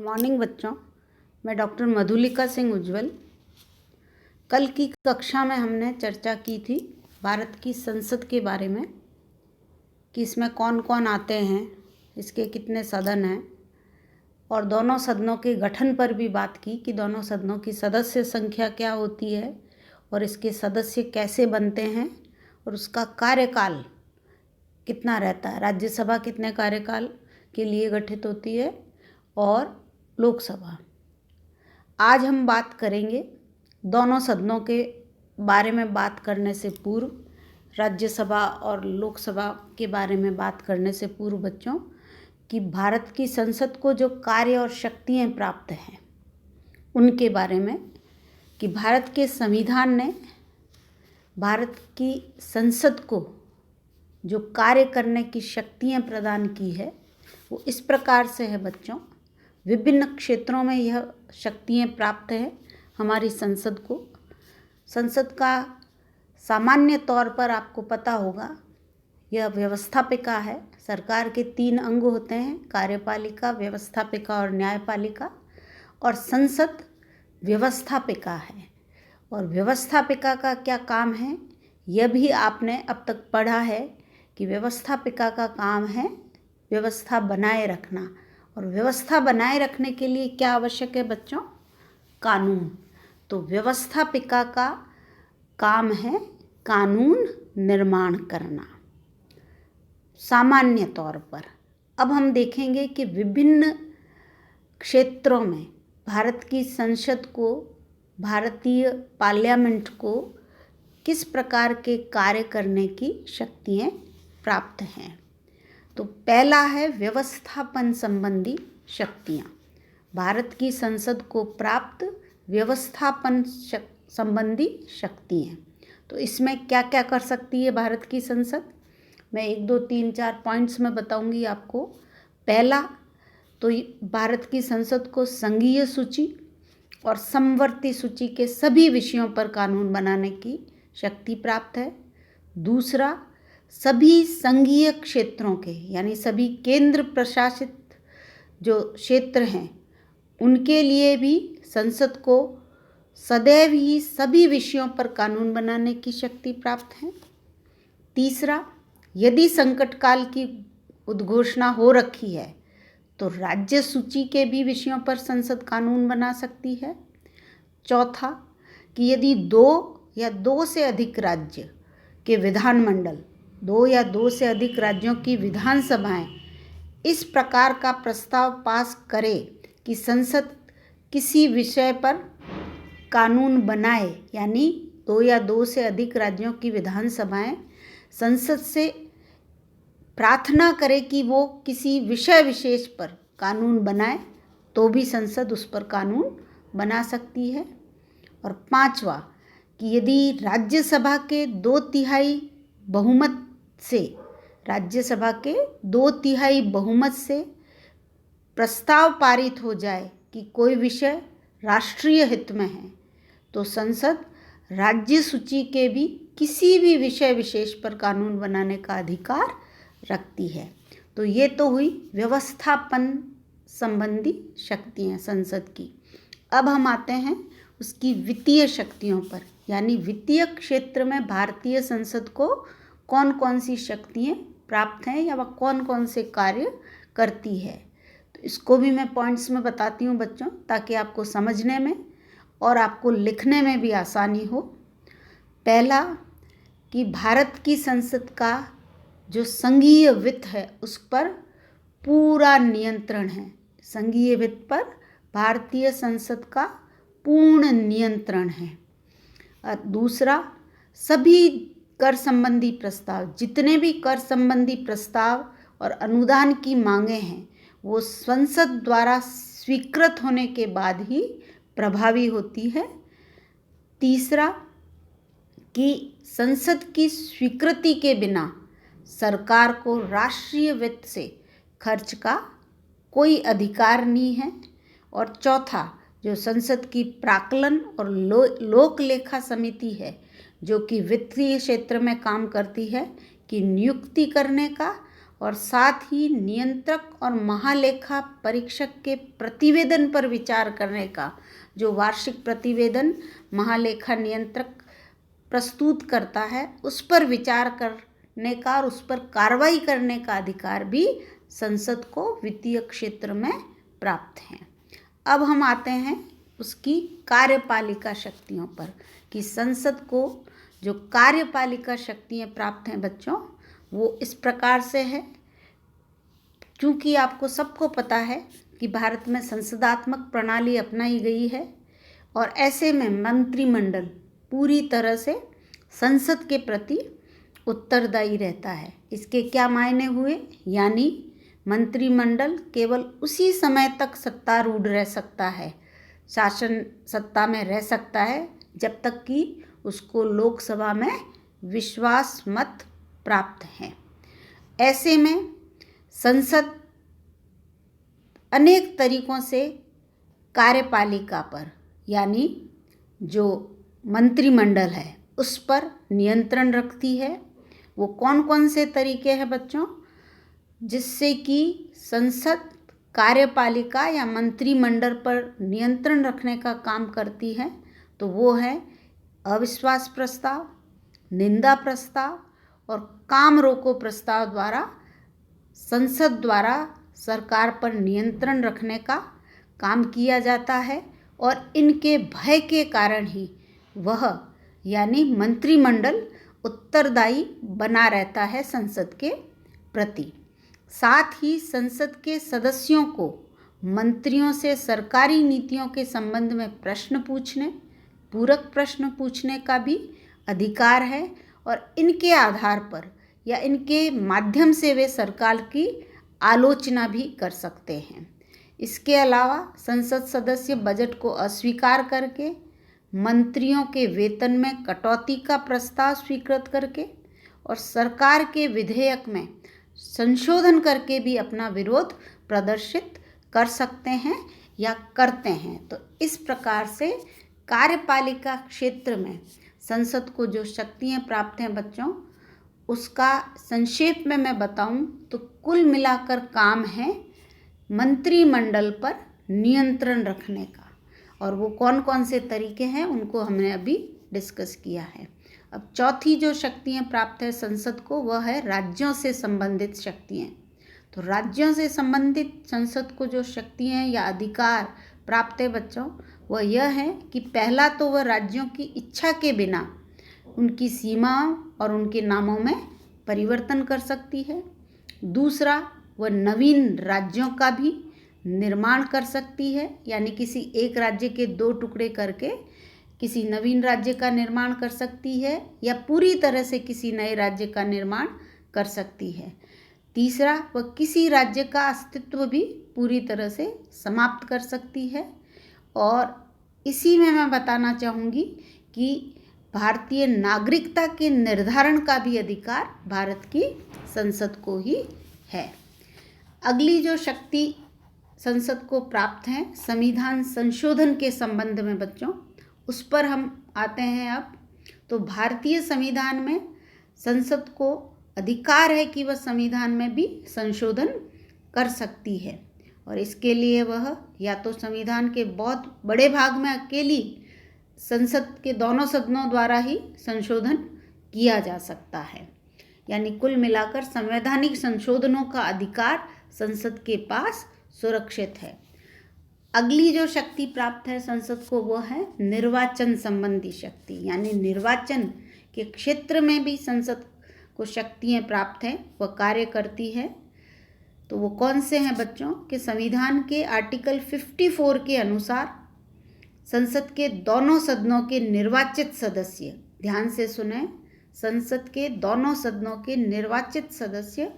Morning बच्चों, मैं doctor Madhulika Singh उज्ज्वल। कल की कक्षा में हमने चर्चा की थी भारत की संसद के बारे में कि इसमें कौन कौन आते हैं, इसके कितने सदन हैं, और दोनों सदनों के गठन पर भी बात की कि दोनों सदनों की सदस्य संख्या क्या होती है और इसके सदस्य कैसे बनते हैं और उसका कार्यकाल कितना रहता है। राज्यसभा कितने कार्यकाल के लिए गठित होती है और लोकसभा। आज हम बात करेंगे दोनों सदनों के बारे में बात करने से पूर्व, राज्यसभा और लोकसभा के बारे में बात करने से पूर्व बच्चों, कि भारत की संसद को जो कार्य और शक्तियाँ प्राप्त हैं उनके बारे में, कि भारत के संविधान ने भारत की संसद को जो कार्य करने की शक्तियाँ प्रदान की है वो इस प्रकार से है बच्चों। विभिन्न क्षेत्रों में यह शक्तियाँ प्राप्त है हमारी संसद को। संसद का सामान्य तौर पर आपको पता होगा यह व्यवस्थापिका है। सरकार के 3 अंग होते हैं, कार्यपालिका, व्यवस्थापिका और न्यायपालिका। और संसद व्यवस्थापिका है। और व्यवस्थापिका का क्या काम है यह भी आपने अब तक पढ़ा है कि व्यवस्थापिका का काम है व्यवस्था बनाए रखना। और व्यवस्था बनाए रखने के लिए क्या आवश्यक है बच्चों? कानून। तो व्यवस्थापिका का काम है कानून निर्माण करना सामान्य तौर पर। अब हम देखेंगे कि विभिन्न क्षेत्रों में भारत की संसद को, भारतीय पार्लियामेंट को किस प्रकार के कार्य करने की शक्तियाँ प्राप्त हैं। तो पहला है व्यवस्थापन संबंधी शक्तियाँ। भारत की संसद को प्राप्त व्यवस्थापन संबंधी शक्तियाँ। तो इसमें क्या क्या कर सकती है भारत की संसद? मैं 1, 2, 3, 4 पॉइंट्स में बताऊंगी आपको। पहला तो भारत की संसद को संघीय सूची और समवर्ती सूची के सभी विषयों पर कानून बनाने की शक्ति प्राप्त है। दूसरा, सभी संघीय क्षेत्रों के यानी सभी केंद्र प्रशासित जो क्षेत्र हैं उनके लिए भी संसद को सदैव ही सभी विषयों पर कानून बनाने की शक्ति प्राप्त है। तीसरा, यदि संकट काल की उद्घोषणा हो रखी है तो राज्य सूची के भी विषयों पर संसद कानून बना सकती है। चौथा, कि यदि 2 या 2 से अधिक राज्य के विधानमंडल, 2 या 2 से अधिक राज्यों की विधानसभाएं इस प्रकार का प्रस्ताव पास करे कि संसद किसी विषय पर कानून बनाए, यानी 2 या 2 से अधिक राज्यों की विधानसभाएं संसद से प्रार्थना करे कि वो किसी विषय विशेष पर कानून बनाए, तो भी संसद उस पर कानून बना सकती है। और पांचवा, कि यदि राज्यसभा के 2/3 बहुमत से, राज्यसभा के 2/3 बहुमत से प्रस्ताव पारित हो जाए कि कोई विषय राष्ट्रीय हित में है, तो संसद राज्य सूची के भी किसी भी विषय विशेष पर कानून बनाने का अधिकार रखती है। तो ये तो हुई व्यवस्थापन संबंधी शक्तियाँ संसद की। अब हम आते हैं उसकी वित्तीय शक्तियों पर, यानी वित्तीय क्षेत्र में भारतीय संसद को कौन कौन सी शक्तियाँ प्राप्त हैं या वह कौन कौन से कार्य करती है। तो इसको भी मैं पॉइंट्स में बताती हूँ बच्चों, ताकि आपको समझने में और आपको लिखने में भी आसानी हो। पहला, कि भारत की संसद का जो संघीय वित्त है उस पर पूरा नियंत्रण है। संघीय वित्त पर भारतीय संसद का पूर्ण नियंत्रण है। और दूसरा, सभी कर संबंधी प्रस्ताव, जितने भी कर संबंधी प्रस्ताव और अनुदान की मांगें हैं वो संसद द्वारा स्वीकृत होने के बाद ही प्रभावी होती है। तीसरा, कि संसद की स्वीकृति के बिना सरकार को राष्ट्रीय वित्त से खर्च का कोई अधिकार नहीं है। और चौथा, जो संसद की प्राक्कलन और लोक लेखा समिति है जो कि वित्तीय क्षेत्र में काम करती है, की नियुक्ति करने का और साथ ही नियंत्रक और महालेखा परीक्षक के प्रतिवेदन पर विचार करने का, जो वार्षिक प्रतिवेदन महालेखा नियंत्रक प्रस्तुत करता है, उस पर विचार करने का और उस पर कार्रवाई करने का अधिकार भी संसद को वित्तीय क्षेत्र में प्राप्त है। अब हम आते हैं उसकी कार्यपालिका शक्तियों पर कि संसद को जो कार्यपालिका शक्तियाँ प्राप्त हैं बच्चों, वो इस प्रकार से है। क्योंकि आपको सबको पता है कि भारत में संसदात्मक प्रणाली अपनाई गई है और ऐसे में मंत्रिमंडल पूरी तरह से संसद के प्रति उत्तरदायी रहता है। इसके क्या मायने हुए? यानी मंत्रिमंडल केवल उसी समय तक सत्तारूढ़ रह सकता है, शासन सत्ता में रह सकता है, जब तक कि उसको लोकसभा में विश्वास मत प्राप्त है। ऐसे में संसद अनेक तरीकों से कार्यपालिका पर, यानी जो मंत्रिमंडल है उस पर नियंत्रण रखती है। वो कौन कौन से तरीके हैं बच्चों जिससे कि संसद कार्यपालिका या मंत्रिमंडल पर नियंत्रण रखने का काम करती है? तो वो है अविश्वास प्रस्ताव, निंदा प्रस्ताव और काम रोको प्रस्ताव द्वारा संसद द्वारा सरकार पर नियंत्रण रखने का काम किया जाता है। और इनके भय के कारण ही वह यानी मंत्रिमंडल उत्तरदायी बना रहता है संसद के प्रति। साथ ही संसद के सदस्यों को मंत्रियों से सरकारी नीतियों के संबंध में प्रश्न पूछने, पूरक प्रश्न पूछने का भी अधिकार है और इनके आधार पर या इनके माध्यम से वे सरकार की आलोचना भी कर सकते हैं। इसके अलावा संसद सदस्य बजट को अस्वीकार करके, मंत्रियों के वेतन में कटौती का प्रस्ताव स्वीकृत करके और सरकार के विधेयक में संशोधन करके भी अपना विरोध प्रदर्शित कर सकते हैं या करते हैं। तो इस प्रकार से कार्यपालिका क्षेत्र में संसद को जो शक्तियाँ प्राप्त हैं बच्चों, उसका संक्षेप में मैं बताऊं तो कुल मिलाकर काम है मंत्रिमंडल पर नियंत्रण रखने का। और वो कौन कौन से तरीके हैं उनको हमने अभी डिस्कस किया है। अब चौथी जो शक्तियाँ प्राप्त है संसद को, वह है राज्यों से संबंधित शक्तियाँ। तो राज्यों से संबंधित संसद को जो शक्तियाँ या अधिकार प्राप्त है बच्चों, वह यह है कि पहला तो वह राज्यों की इच्छा के बिना उनकी सीमाओं और उनके नामों में परिवर्तन कर सकती है। दूसरा, वह नवीन राज्यों का भी निर्माण कर सकती है, यानी किसी एक राज्य के दो टुकड़े करके किसी नवीन राज्य का निर्माण कर सकती है या पूरी तरह से किसी नए राज्य का निर्माण कर सकती है। तीसरा, वह किसी राज्य का अस्तित्व भी पूरी तरह से समाप्त कर सकती है। और इसी में मैं बताना चाहूँगी कि भारतीय नागरिकता के निर्धारण का भी अधिकार भारत की संसद को ही है। अगली जो शक्ति संसद को प्राप्त है संविधान संशोधन के संबंध में बच्चों, उस पर हम आते हैं अब। तो भारतीय संविधान में संसद को अधिकार है कि वह संविधान में भी संशोधन कर सकती है और इसके लिए वह या तो संविधान के बहुत बड़े भाग में अकेली संसद के दोनों सदनों द्वारा ही संशोधन किया जा सकता है। यानी कुल मिलाकर संवैधानिक संशोधनों का अधिकार संसद के पास सुरक्षित है। अगली जो शक्ति प्राप्त है संसद को, वो है निर्वाचन संबंधी शक्ति। यानी निर्वाचन के क्षेत्र में भी संसद को शक्तियाँ प्राप्त हैं, वह कार्य करती है। तो वो कौन से हैं बच्चों? कि संविधान के आर्टिकल 54 के अनुसार संसद के दोनों सदनों के निर्वाचित सदस्य, ध्यान से सुने, संसद के दोनों सदनों के निर्वाचित सदस्य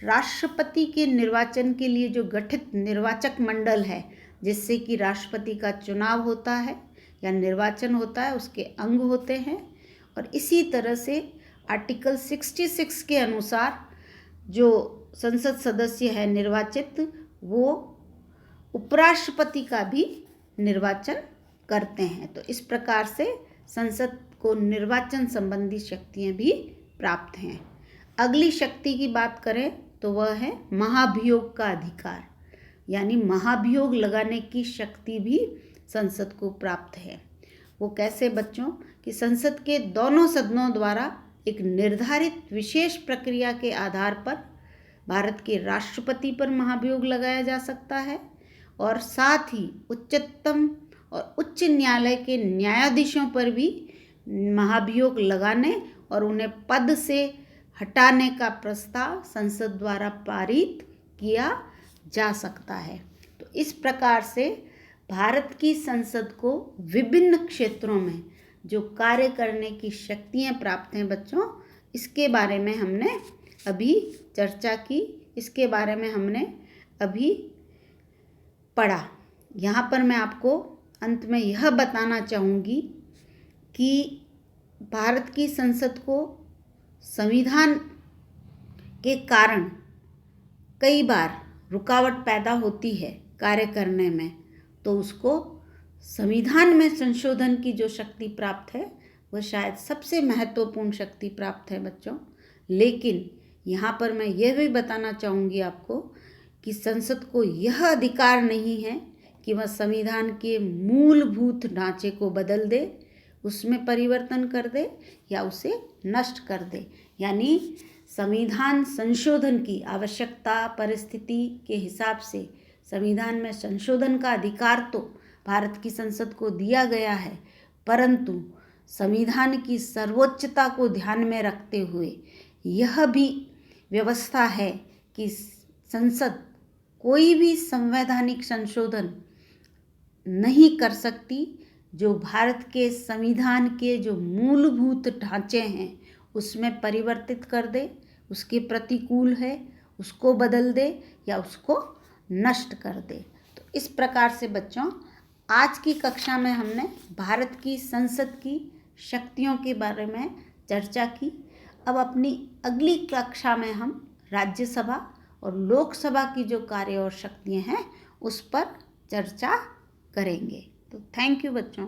राष्ट्रपति के निर्वाचन के लिए जो गठित निर्वाचक मंडल है, जिससे कि राष्ट्रपति का चुनाव होता है या निर्वाचन होता है, उसके अंग होते हैं। और इसी तरह से आर्टिकल 66 के अनुसार जो संसद सदस्य है निर्वाचित, वो उपराष्ट्रपति का भी निर्वाचन करते हैं। तो इस प्रकार से संसद को निर्वाचन संबंधी शक्तियाँ भी प्राप्त हैं। अगली शक्ति की बात करें तो वह है महाभियोग का अधिकार, यानी महाभियोग लगाने की शक्ति भी संसद को प्राप्त है। वो कैसे बच्चों कि संसद के दोनों सदनों द्वारा एक निर्धारित विशेष प्रक्रिया के आधार पर भारत के राष्ट्रपति पर महाभियोग लगाया जा सकता है और साथ ही उच्चतम और उच्च न्यायालय के न्यायाधीशों पर भी महाभियोग लगाने और उन्हें पद से हटाने का प्रस्ताव संसद द्वारा पारित किया जा सकता है। तो इस प्रकार से भारत की संसद को विभिन्न क्षेत्रों में जो कार्य करने की शक्तियाँ प्राप्त हैं बच्चों, इसके बारे में हमने अभी चर्चा की, इसके बारे में हमने अभी पढ़ा। यहाँ पर मैं आपको अंत में यह बताना चाहूँगी कि भारत की संसद को संविधान के कारण कई बार रुकावट पैदा होती है कार्य करने में, तो उसको संविधान में संशोधन की जो शक्ति प्राप्त है वह शायद सबसे महत्वपूर्ण शक्ति प्राप्त है बच्चों। लेकिन यहाँ पर मैं यह भी बताना चाहूँगी आपको कि संसद को यह अधिकार नहीं है कि वह संविधान के मूलभूत ढांचे को बदल दे, उसमें परिवर्तन कर दे या उसे नष्ट कर दे। यानी संविधान संशोधन की आवश्यकता परिस्थिति के हिसाब से संविधान में संशोधन का अधिकार तो भारत की संसद को दिया गया है, परंतु संविधान की सर्वोच्चता को ध्यान में रखते हुए यह भी व्यवस्था है कि संसद कोई भी संवैधानिक संशोधन नहीं कर सकती जो भारत के संविधान के जो मूलभूत ढांचे हैं उसमें परिवर्तित कर दे, उसके प्रतिकूल है उसको बदल दे या उसको नष्ट कर दे। तो इस प्रकार से बच्चों आज की कक्षा में हमने भारत की संसद की शक्तियों के बारे में चर्चा की। अब अपनी अगली कक्षा में हम राज्यसभा और लोकसभा की जो कार्य और शक्तियाँ हैं उस पर चर्चा करेंगे। तो थैंक यू बच्चों।